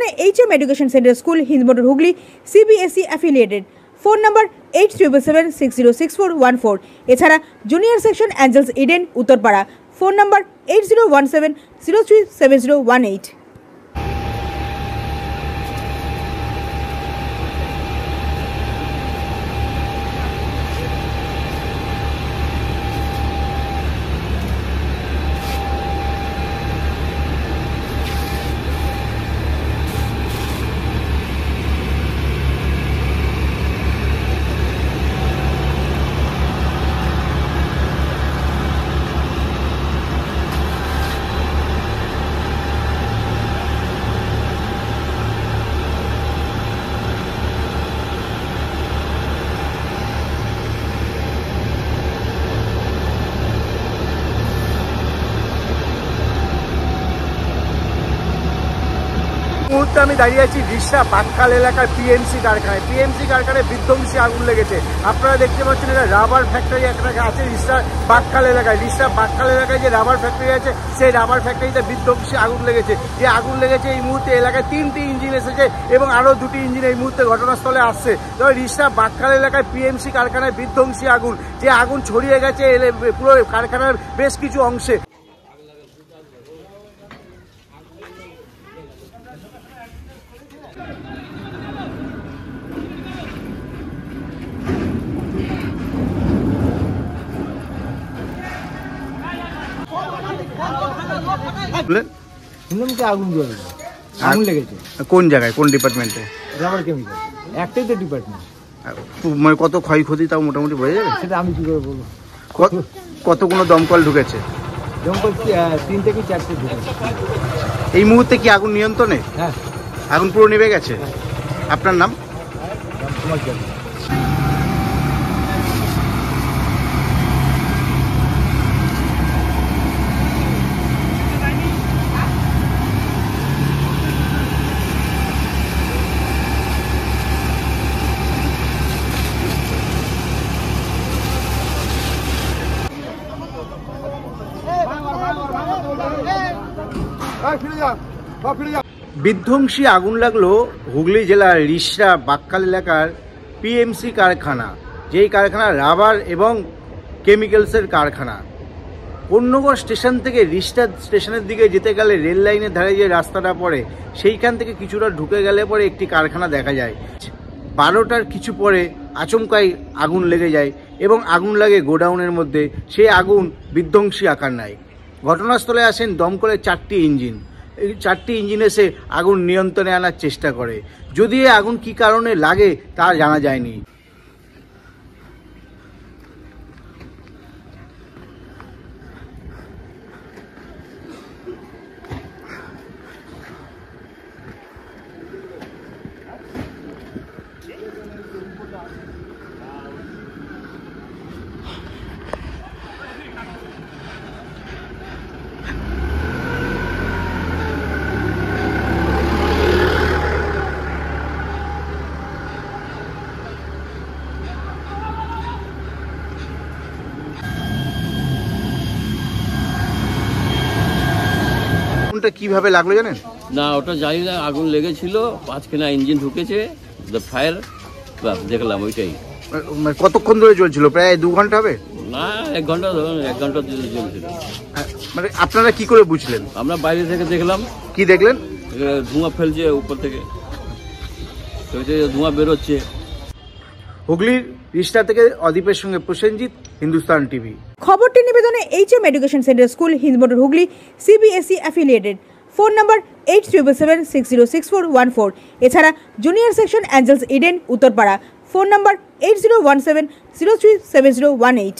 নিবেদনে HM education centre school Hindmotor Hooghly CBSE affiliated. Phone number 8777606414। এছাড়া junior section Angels Eden Uttarpara. Phone number 8017037018। মুহূর্তে আমি দাঁড়িয়ে আছি রিষড়া বাক্কাল এলাকার পিএমসি কারখানায়। পিএমসি কারখানায় বিধ্বংসী আগুন লেগেছে। আপনারা দেখতে পাচ্ছেন এটা রাবার ফ্যাক্টরি একটা আছে রিষড়া বাক্কাল এলাকায়। রিষড়া বাক্কাল এলাকায় যে রাবার ফ্যাক্টরি আছে সেই রাবার ফ্যাক্টরিতে বিধ্বংসী আগুন লেগেছে। যে আগুন লেগেছে এই মুহূর্তে এলাকায় 3টি ইঞ্জিন এসেছে এবং আরও 2টি ইঞ্জিন এই মুহূর্তে ঘটনাস্থলে আসছে। তবে রিষড়া বাক্কাল এলাকায় পিএমসি কারখানায় বিধ্বংসী আগুন, যে আগুন ছড়িয়ে গেছে পুরো কারখানার বেশ কিছু অংশে। আগুন লেগেছে কোন জায়গায়, কোন ডিপার্টমেন্টে? রাবার কেমিক্যাল, একটাই তো ডিপার্টমেন্ট। মানে কত ক্ষয়ক্ষতি তাও মোটামুটি বোঝা যাবে? সেটা আমি কি করে বলবো। কতগুলো দমকল ঢুকেছে? দমকল 3 থেকে 4টে ঢুকেছে। এই মুহূর্তে কি আগুন নিয়ন্ত্রণে? হ্যাঁ, আগুন পুরো নিভে গেছে। আপনার নাম? বিধ্বংসী আগুন লাগলো হুগলি জেলার রিষড়া বাক্কাল এলাকার পিএমসি কারখানা, যেই কারখানা রাবার এবং কেমিক্যালসের কারখানা। কোন্নগর স্টেশন থেকে রিষড়া স্টেশনের দিকে যেতে গেলে রেল লাইনের ধারে যে রাস্তাটা পড়ে সেইখান থেকে কিছুটা ঢুকে গেলে পরে একটি কারখানা দেখা যায়। 12টার কিছু পরে আচমকাই আগুন লেগে যায় এবং আগুন লাগে গোডাউনের মধ্যে। সেই আগুন বিধ্বংসী আকার নেয়। ঘটনাস্থলে আসেন দমকলের 4টি ইঞ্জিন। এই 4টি ইঞ্জিন এসে আগুন নিয়ন্ত্রণে আনার চেষ্টা করে। যদি এই আগুন কী কারণে লাগে তা জানা যায়নি। কিভাবে লাগলো জানেন? না, ওটা জানি না। আগুন লেগেছিল, 5খানা ইঞ্জিন ঢুকেছে, ফায়ার দেখলাম ওইটাই। কতক্ষণ ধরে চলছিল? প্রায় 2 ঘন্টা হবে না, 1 ঘন্টা ধরুন, 1 ঘন্টা ধরে চলছিল। মানে আপনারা কি করে বুঝলেন? আমরা বাইরে থেকে দেখলাম। কি দেখলেন? ধোঁয়া ফেলছে উপর থেকে, ধোঁয়া বেরোচ্ছে। হুগলির রিষড়া থেকে অদীপের সঙ্গে প্রসেনজিৎ, হিন্দুস্তান টিভি। খবরটি নিবেদনে HM education centre school Hindmotor Hooghly CBSE affiliated. Phone number 8777606414। এছাড়া junior section Angels Eden Uttarpara. Phone number 8017037018।